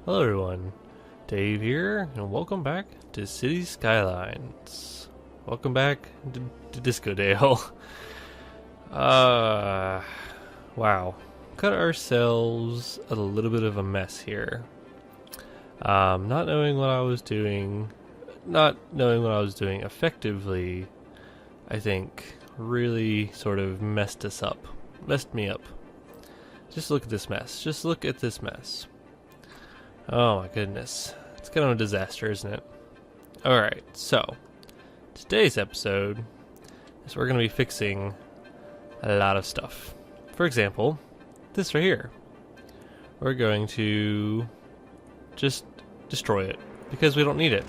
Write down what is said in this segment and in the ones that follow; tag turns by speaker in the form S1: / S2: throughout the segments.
S1: Hello everyone, Dave here, and welcome back to Cities Skylines. Welcome back to Discodale. Wow. Got ourselves a little bit of a mess here. Not knowing what I was doing effectively, I think, really sort of messed me up. Just look at this mess. Oh my goodness. It's kind of a disaster, isn't it? Alright, so today's episode is we're going to be fixing a lot of stuff. For example, this right here. We're going to just destroy it because we don't need it.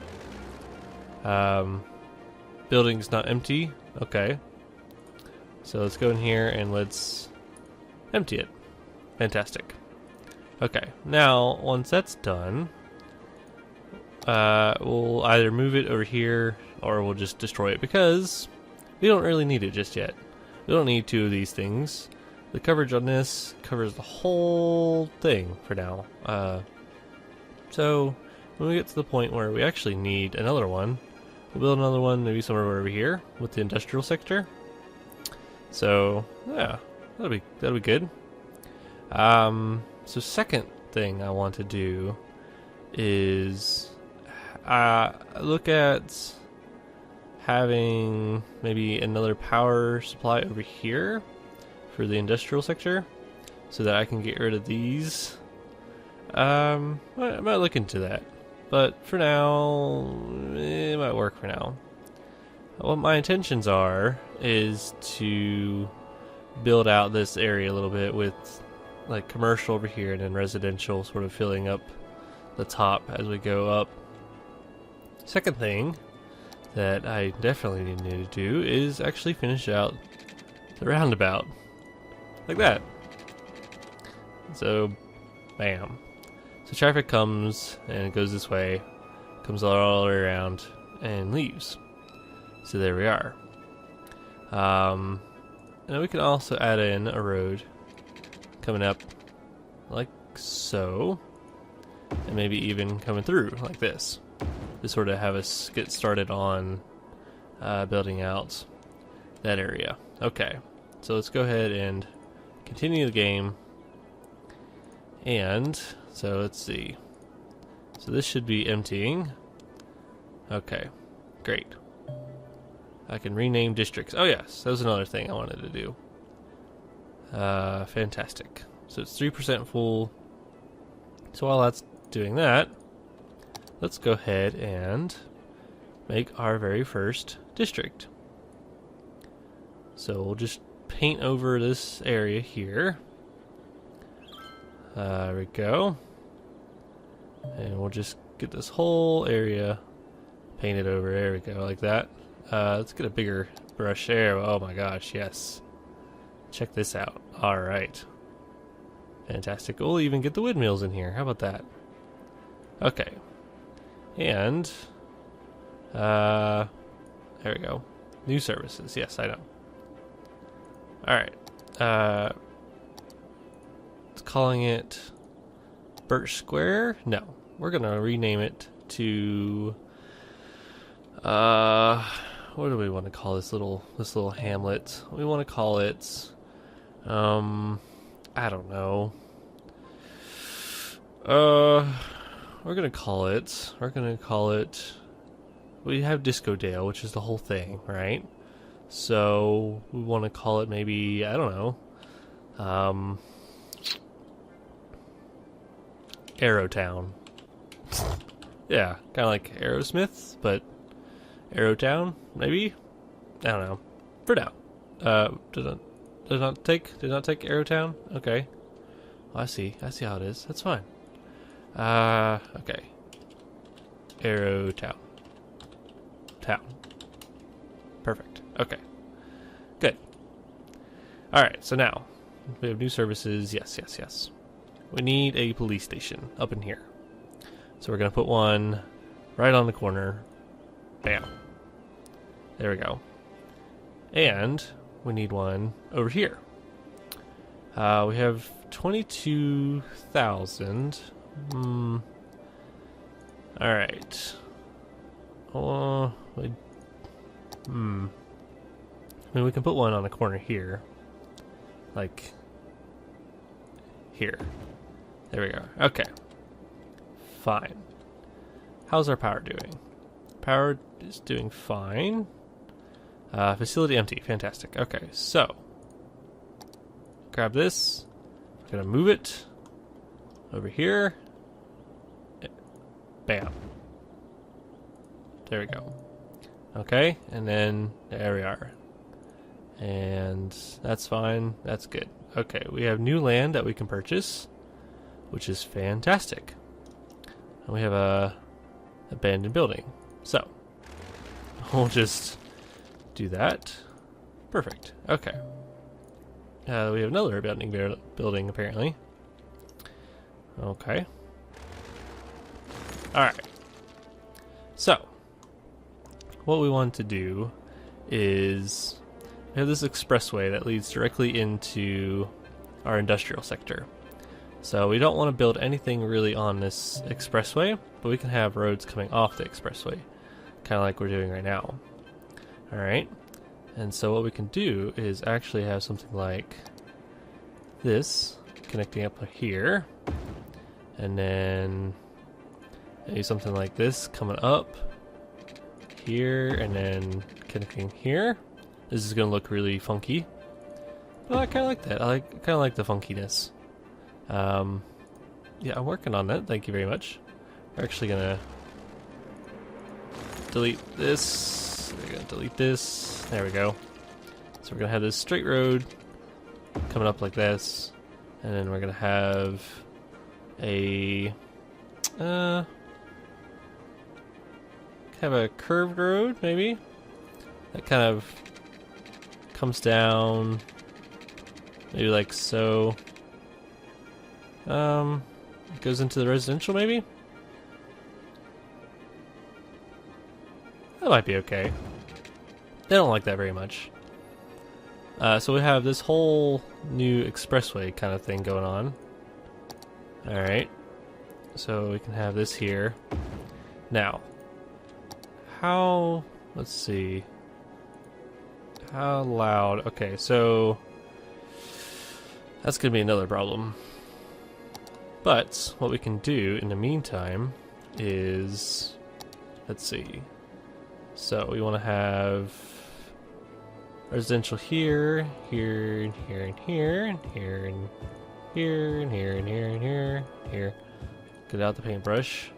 S1: Building's not empty. Okay. So let's go in here and let's empty it. Fantastic. Okay, now once that's done, we'll either move it over here or we'll just destroy it because we don't really need it just yet. We don't need two of these things. The coverage on this covers the whole thing for now. So when we get to the point where we actually need another one, we'll build another one maybe somewhere over here with the industrial sector. So yeah, that'll be good. So second thing I want to do is look at having maybe another power supply over here for the industrial sector so that I can get rid of these. I might look into that, but for now, it might work for now. What my intentions is to build out this area a little bit with like commercial over here and then residential sort of filling up the top as we go up. Second thing that I definitely need to do is actually finish out the roundabout. Like that. So, bam. So traffic comes and it goes this way, comes all the way around and leaves. So there we are. And we can also add in a road coming up like so, and maybe even coming through like this to sort of have us get started on building out that area. Okay, so let's go ahead and continue the game. And so let's see, so this should be emptying. Okay, great. I can rename districts. Oh yes, that was another thing I wanted to do. Fantastic. So it's 3% full. So while that's doing that, let's go ahead and make our very first district. So we'll just paint over this area here. There we go. And we'll just get this whole area painted over. There we go, like that. Let's get a bigger brush there. Oh my gosh, yes. Check this out. Alright. Fantastic. We'll even get the windmills in here. How about that? Okay. And there we go. New services. Yes, I know. Alright. It's calling it Birch Square? No. We're gonna rename it to what do we want to call this little hamlet? We want to call it I don't know. We're gonna call it. We have Discodale, which is the whole thing, right? So we want to call it maybe, I don't know, Arrowtown. Yeah, kind of like Aerosmith, but Arrowtown, maybe. I don't know. For now, did not take Arrowtown. Okay, well, I see how it is. That's fine. Okay. Arrowtown. Town. Perfect. Okay. Good. Alright, so now we have new services. Yes. We need a police station up in here. So we're going to put one right on the corner. Bam. There we go. And we need one over here. We have 22,000. Alright. I mean, we can put one on the corner here. Like, here. There we go. Okay. Fine. How's our power doing? Power is doing fine. Facility empty. Fantastic. Okay, so. Grab this. I'm gonna move it over here. Bam. There we go. Okay, and then there we are. And that's fine. That's good. Okay, we have new land that we can purchase, which is fantastic. And we have a abandoned building. So, we'll just do that. Perfect. Okay. We have another abandoned building, apparently. Okay. Alright. So, what we want to do is we have this expressway that leads directly into our industrial sector. So we don't want to build anything really on this expressway, but we can have roads coming off the expressway, kind of like we're doing right now. Alright, and so what we can do is actually have something like this connecting up here, and then maybe something like this coming up here, and then connecting here. This is going to look really funky, but I kind of like that. I kind of like the funkiness. Yeah, I'm working on that. Thank you very much. We're actually going to delete this. We're going to delete this. There we go. So we're going to have this straight road coming up like this, and then we're going to have a curved road, maybe, that kind of comes down, maybe like so. It goes into the residential, maybe? That might be okay. They don't like that very much. So we have this whole new expressway kind of thing going on. Alright. So we can have this here. Now, let's see. How loud? Okay, so that's going to be another problem. But what we can do in the meantime is, let's see. So we want to have residential here, here, and here, and here, and here, and here, and here, and here, and here, here. Get out the paintbrush.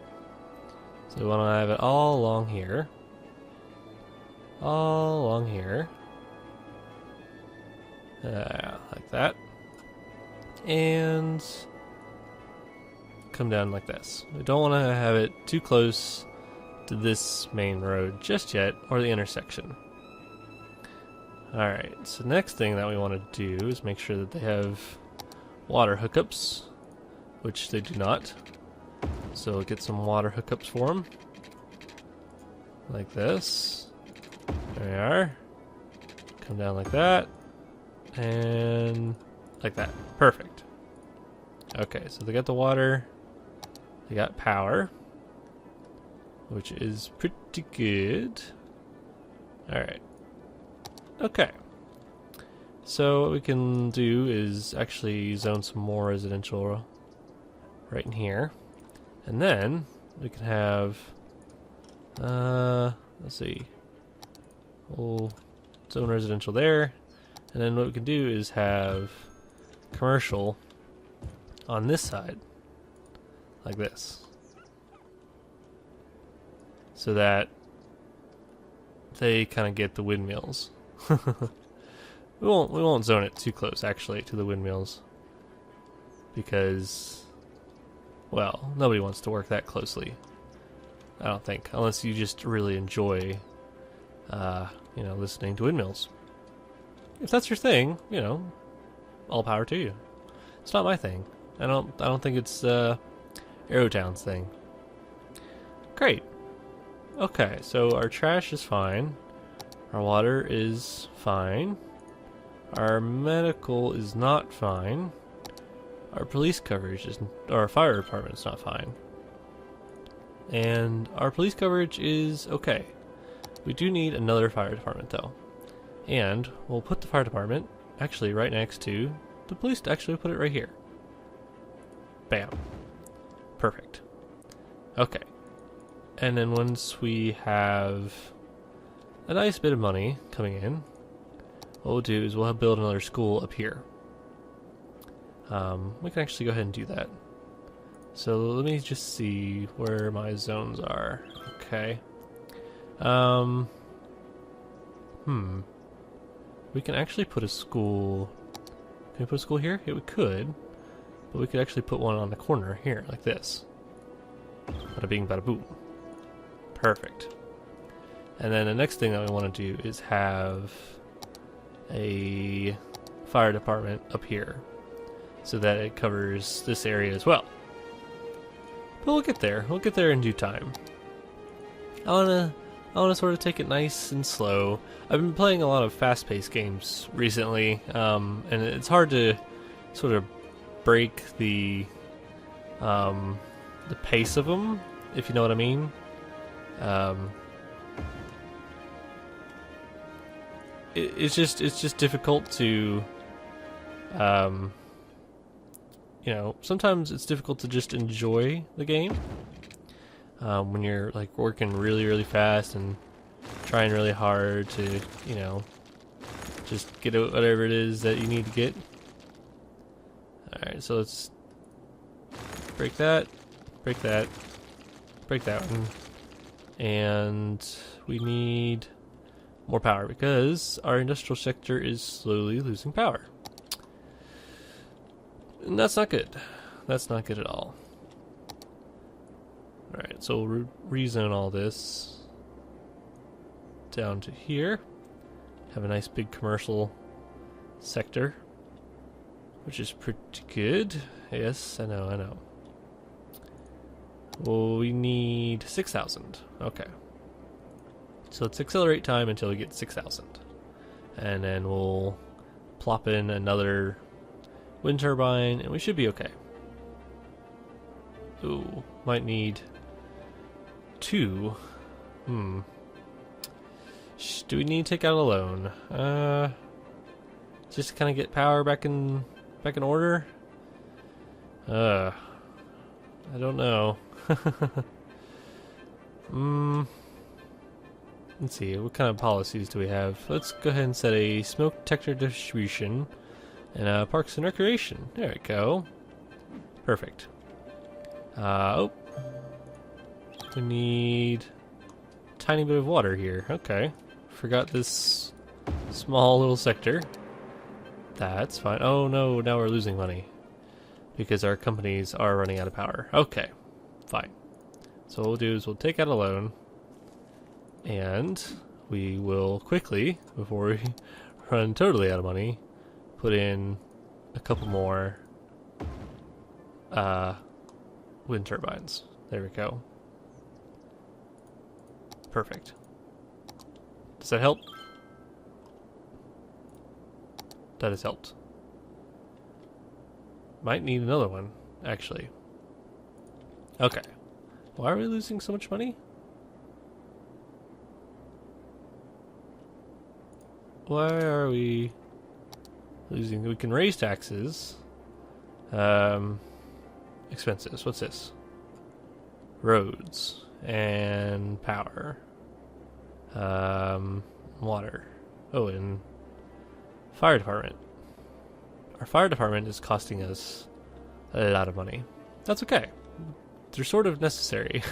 S1: So we want to have it all along here. All along here. Like that. And come down like this. We don't want to have it too close to this main road just yet, or the intersection. Alright, so next thing that we want to do is make sure that they have water hookups, which they do not. So we'll get some water hookups for them. Like this. There we are. Come down like that. And like that. Perfect. Okay, so they got the water. They got power, which is pretty good. Alright. Okay. So what we can do is actually zone some more residential right in here. And then we can have, let's see, we'll zone residential there. And then what we can do is have commercial on this side, like this. So that they kind of get the windmills. We won't zone it too close actually to the windmills, because, well, nobody wants to work that closely, I don't think, unless you just really enjoy listening to windmills. If that's your thing, all power to you. It's not my thing. I don't think it's Arrowtown's thing. Great. Okay, so our trash is fine. Our water is fine. Our medical is not fine. Our police coverage is, or our fire department is not fine. and our police coverage is okay. We do need another fire department though. And we'll put the fire department actually right next to the police. Actually, put it right here. Bam. Perfect. Okay. And then once we have a nice bit of money coming in, what we'll do is we'll build another school up here. We can actually go ahead and do that. So let me just see where my zones are. Okay. We can actually put a school. Can we put a school here? Yeah, we could. But we could actually put one on the corner here, like this. Bada bing, bada boom. Perfect. And then the next thing that we want to do is have a fire department up here, so that it covers this area as well. But we'll get there. We'll get there in due time. I wanna sort of take it nice and slow. I've been playing a lot of fast-paced games recently, and it's hard to sort of break the pace of them, if you know what I mean. It's just difficult to, you know, sometimes it's difficult to just enjoy the game when you're like working really fast and trying really hard to, you know, just get whatever it is that you need to get. Alright, so let's break that, break that, break that one, and we need more power because our industrial sector is slowly losing power. And that's not good. That's not good at all. Alright, so we'll rezone all this down to here. Have a nice big commercial sector, which is pretty good. Yes, I know. Well, we need 6,000. Okay. So let's accelerate time until we get 6,000. And then we'll plop in another wind turbine, and we should be okay. Ooh, might need 2. Do we need to take out a loan? Just to kind of get power back in order? I don't know. Let's see, what kind of policies do we have? Let's go ahead and set a smoke detector distribution and parks and recreation. There we go. Perfect. Oh. We need a tiny bit of water here. Okay. Forgot this small little sector. That's fine. Oh no, now we're losing money because our companies are running out of power. Okay. Fine. So what we'll do is we'll take out a loan, and we will quickly, before we run totally out of money, put in a couple more wind turbines. There we go. Perfect. Does that help? That has helped. Might need another one, actually. Okay. Why are we losing so much money? Why are we losing? We can raise taxes. Expenses. What's this? Roads and power. Water. Oh, and fire department. Our fire department is costing us a lot of money. That's okay. They're sort of necessary,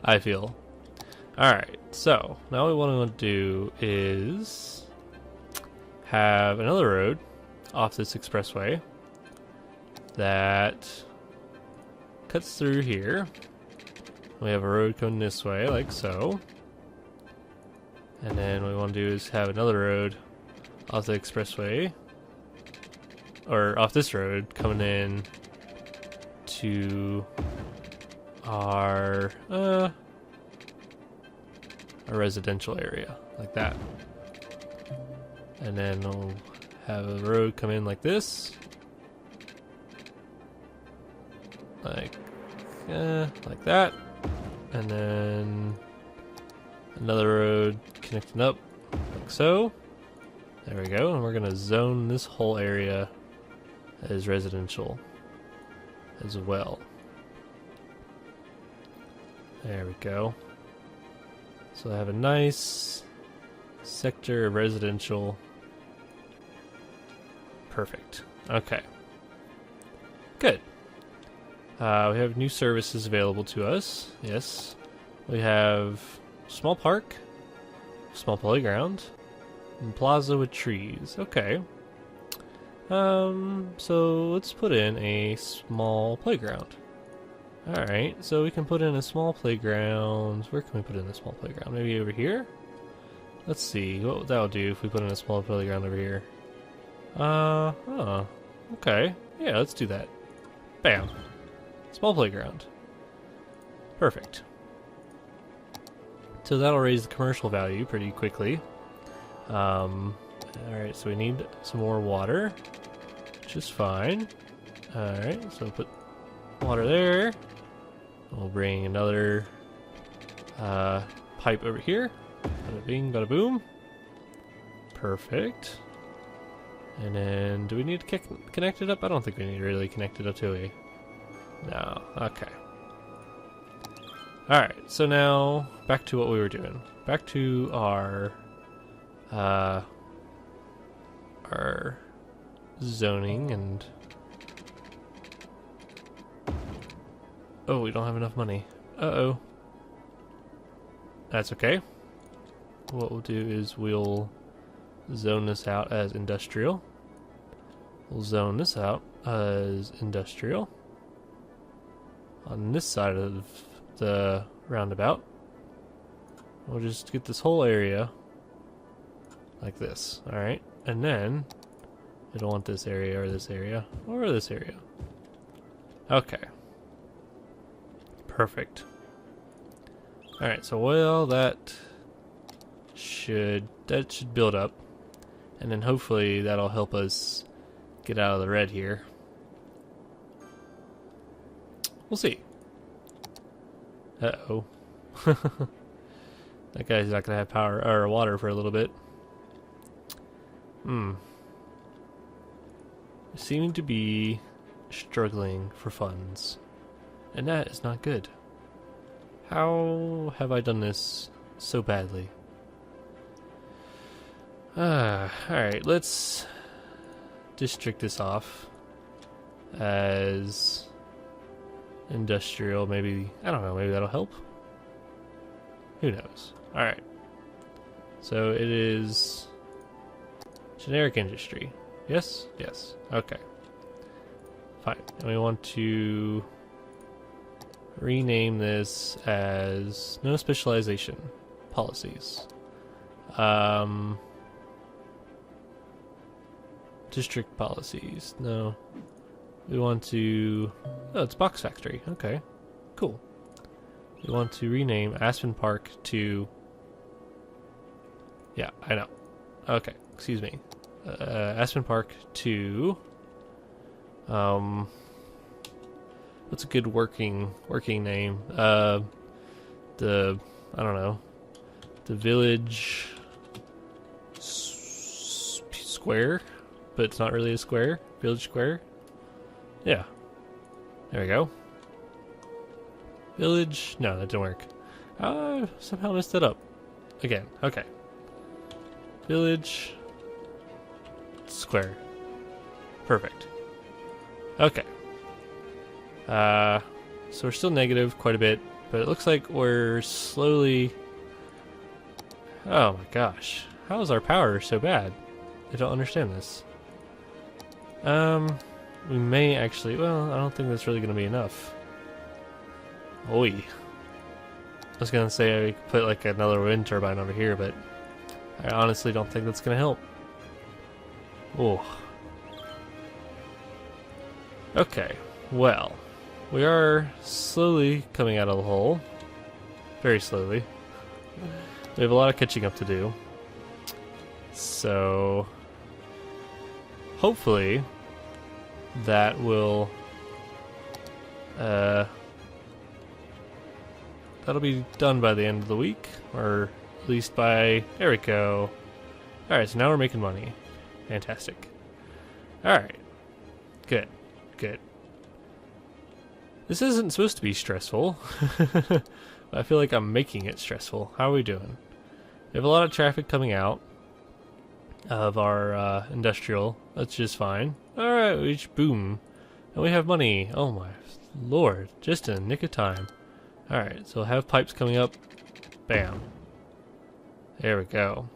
S1: I feel. Alright, so now what we want to do is have another road off this expressway that cuts through here. We have a road coming this way, like so. And then what we want to do is have another road off the expressway, or off this road, coming in to our residential area, like that. And then we'll have a road come in like this, like that, and then another road connecting up, like so. There we go, and we're gonna zone this whole area as residential as well. There we go. So I have a nice sector of residential. Perfect. Okay. Good. We have new services available to us. Yes. We have small park, small playground, and plaza with trees. Okay. So let's put in a small playground. Alright, so we can put in a small playground. Where can we put in a small playground? Maybe over here? Let's see what that'll do if we put in a small playground over here. Okay. Yeah, let's do that. Bam. Small playground. Perfect. So that'll raise the commercial value pretty quickly. Alright, so we need some more water, which is fine. Alright, so we'll put water there. We'll bring another pipe over here. Bada bing, bada boom. Perfect. And then, do we need to connect it up? I don't think we need to really connect it up, do we? No. Okay. Alright, so now, back to what we were doing. Back to our zoning and... Oh, we don't have enough money. Uh-oh. That's okay. What we'll do is we'll zone this out as industrial. We'll zone this out as industrial. On this side of the roundabout, we'll just get this whole area like this. Alright. And then I don't want this area or this area or this area. Okay. Perfect. Alright, so well that should build up. And then hopefully that'll help us get out of the red here. We'll see. Uh-oh. That guy's not gonna have power or water for a little bit. Seeming to be struggling for funds. And that is not good. How have I done this so badly? Alright, let's district this off as industrial. Maybe, I don't know, maybe that'll help? Who knows? Alright. So it is generic industry. Yes? Yes. Okay. Fine. And we want to rename this as no specialization policies. District policies. No. We want to... Oh, it's Box Factory. Okay. Cool. We want to rename Aspen Park to... Yeah, I know. Okay, excuse me. Aspen Park to... What's a good working name? I don't know. The Village Square, but it's not really a square. Village Square. Yeah. There we go. Village. No, that didn't work. Somehow messed it up. Again. Okay. Village Square. Perfect. Okay. So we're still negative quite a bit, but it looks like we're slowly... Oh my gosh. How is our power so bad? I don't understand this. We may actually... Well, I don't think that's really going to be enough. Oi. I was going to say I could put like another wind turbine over here, but I honestly don't think that's going to help. Oh. Okay. Well, we are slowly coming out of the hole. Very slowly. We have a lot of catching up to do. So, hopefully, that will that'll be done by the end of the week, or at least by... There we go. Alright, so now we're making money. Fantastic. Alright. Good. Good. This isn't supposed to be stressful. I feel like I'm making it stressful. How are we doing? We have a lot of traffic coming out of our industrial. That's just fine. Alright, we just boom. And we have money. Oh my lord. Just in the nick of time. Alright, so we'll have pipes coming up. Bam. There we go.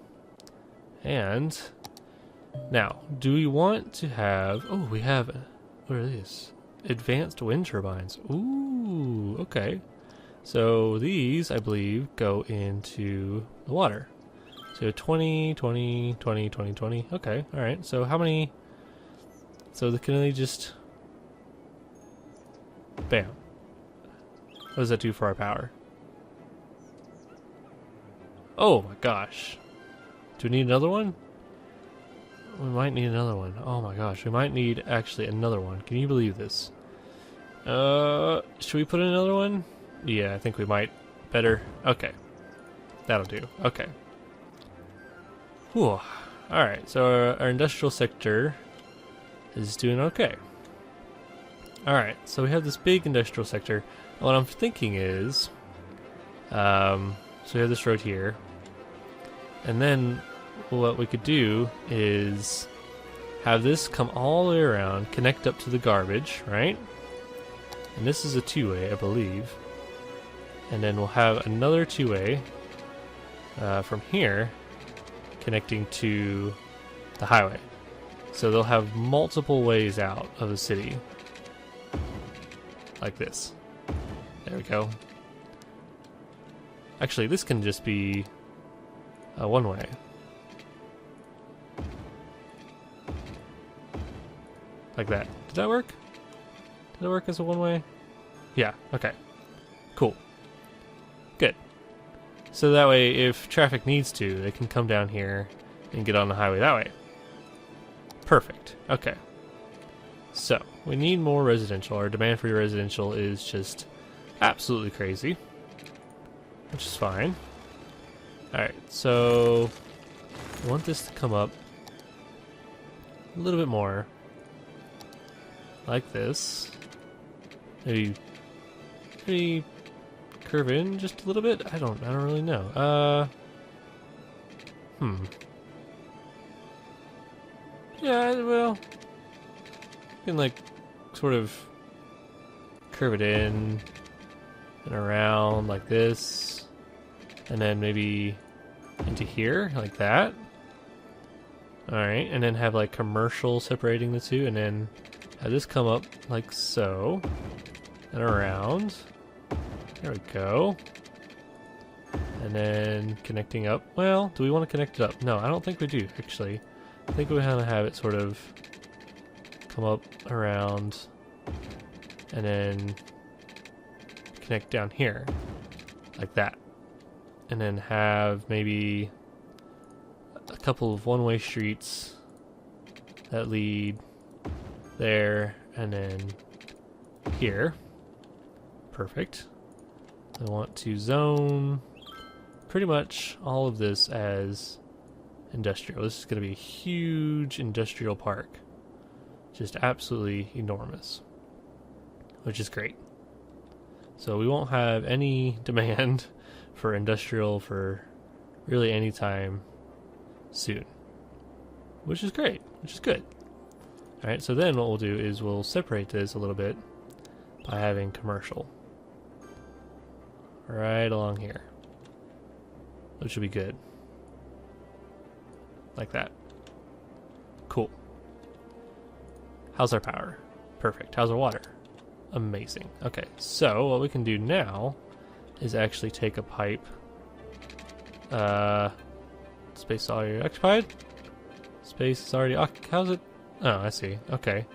S1: And now, do we want to have... Oh, we have... What are these? Advanced wind turbines. Ooh, okay. So these, I believe, go into the water. So 20, 20, 20, 20, 20. Okay, alright. So how many... So can they just... Bam. What does that do for our power? Oh my gosh. Do we need another one? We might need another one. Oh my gosh, we might need actually another one. Can you believe this? Should we put in another one? Yeah, I think we might. Better. Okay. That'll do. Okay. Whew. Alright, so our industrial sector is doing okay. Alright, so we have this big industrial sector. What I'm thinking is, so we have this road here, and then what we could do is have this come all the way around, connect up to the garbage, right? And this is a two-way, I believe. And then we'll have another two-way from here connecting to the highway. So they'll have multiple ways out of the city. Like this. There we go. Actually, this can just be a one-way. Like that. Did that work? Did it work as a one-way? Yeah, okay. Cool. Good. So that way, if traffic needs to, they can come down here and get on the highway that way. Perfect. Okay. So, we need more residential. Our demand for residential is just absolutely crazy. Which is fine. Alright, so I want this to come up a little bit more. Like this. Maybe curve in just a little bit? I don't really know. Yeah, well, you can like sort of curve it in and around like this, and then maybe into here like that. Alright, and then have like commercial separating the two, and then have this come up like so, and around. There we go. And then connecting up. Well, do we want to connect it up? No, I don't think we do, actually. I think we want to have it sort of come up around and then connect down here like that. And then have maybe a couple of one-way streets that lead there and then here. Perfect. I want to zone pretty much all of this as industrial. This is going to be a huge industrial park. Just absolutely enormous. Which is great. So we won't have any demand for industrial for really any time soon. Which is great. Which is good. Alright, so then what we'll do is we'll separate this a little bit by having commercial. Right along here. Which should be good. Like that. Cool. How's our power? Perfect. How's our water? Amazing. Okay, so what we can do now is actually take a pipe. Space is already occupied? Space is already occupied. How's it? Oh, I see. Okay.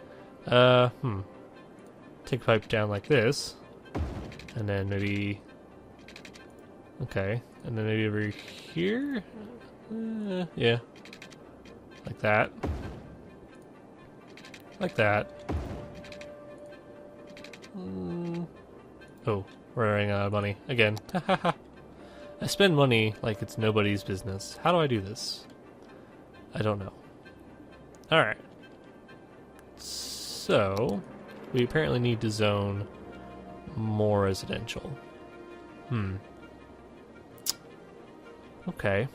S1: Take a pipe down like this. And then maybe... Okay. And then maybe over here? Yeah. Like that. Like that. Oh. we're running out of money again. I spend money like it's nobody's business. How do I do this? I don't know. Alright. So, we apparently need to zone more residential. Okay.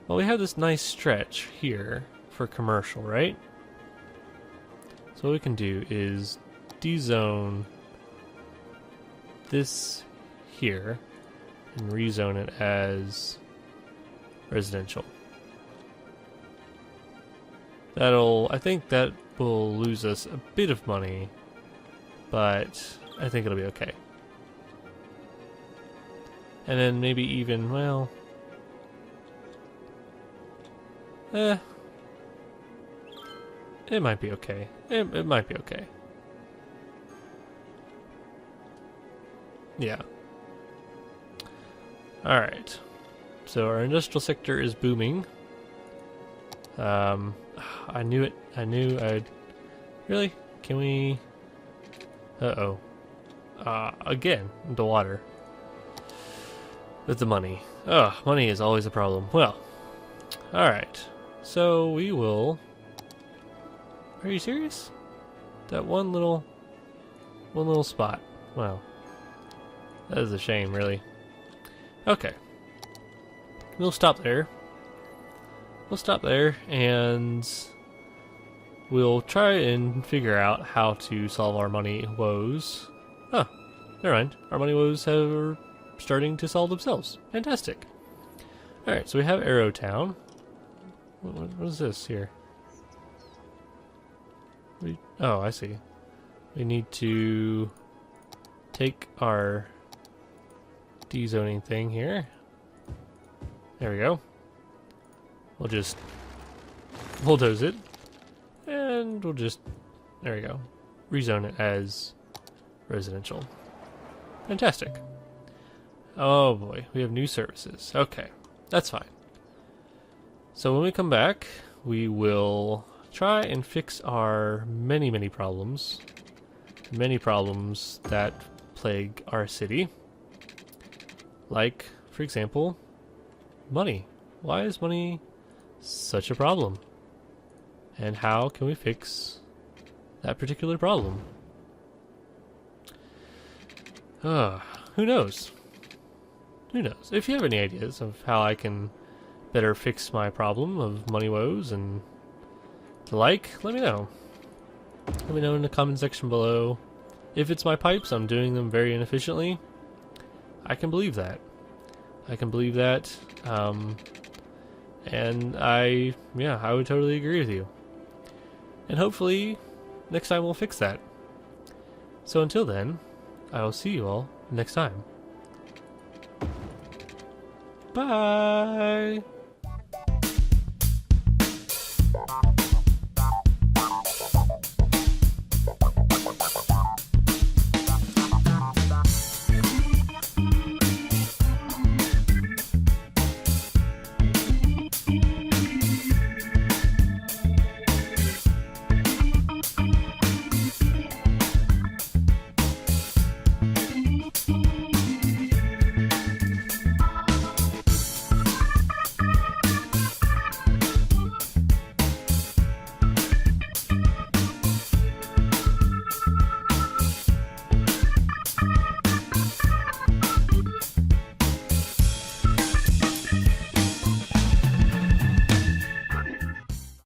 S1: Well, we have this nice stretch here for commercial, right? So what we can do is dezone this here and rezone it as residential. I think that will lose us a bit of money, but I think it'll be okay. And then maybe even, well, it might be okay. It might be okay. Yeah. Alright. So our industrial sector is booming. I knew it. I knew I'd... Really? Can we... Uh-oh. Again, the water. With the money. Ugh, money is always a problem. Well, alright. So we will... Are you serious? That one little spot. Wow. That is a shame, really. Okay. We'll stop there. We'll stop there, and we'll try and figure out how to solve our money woes. Oh, never mind. Our money woes are starting to solve themselves. Fantastic. Alright, so we have Arrowtown. What is this here? Oh, I see. We need to take our dezoning thing here. There we go. We'll just bulldoze it, and we'll just, there we go, rezone it as residential. Fantastic. Oh boy, we have new services. Okay, that's fine. So when we come back, we will try and fix our many problems that plague our city. Like, for example, money. Why is money such a problem? And how can we fix that particular problem? Who knows? Who knows? If you have any ideas of how I can better fix my problem of money woes and the like, let me know. Let me know in the comment section below. If it's my pipes, I'm doing them very inefficiently. I can believe that. I can believe that. And I would totally agree with you. And hopefully, next time we'll fix that. So until then, I will see you all next time. Bye!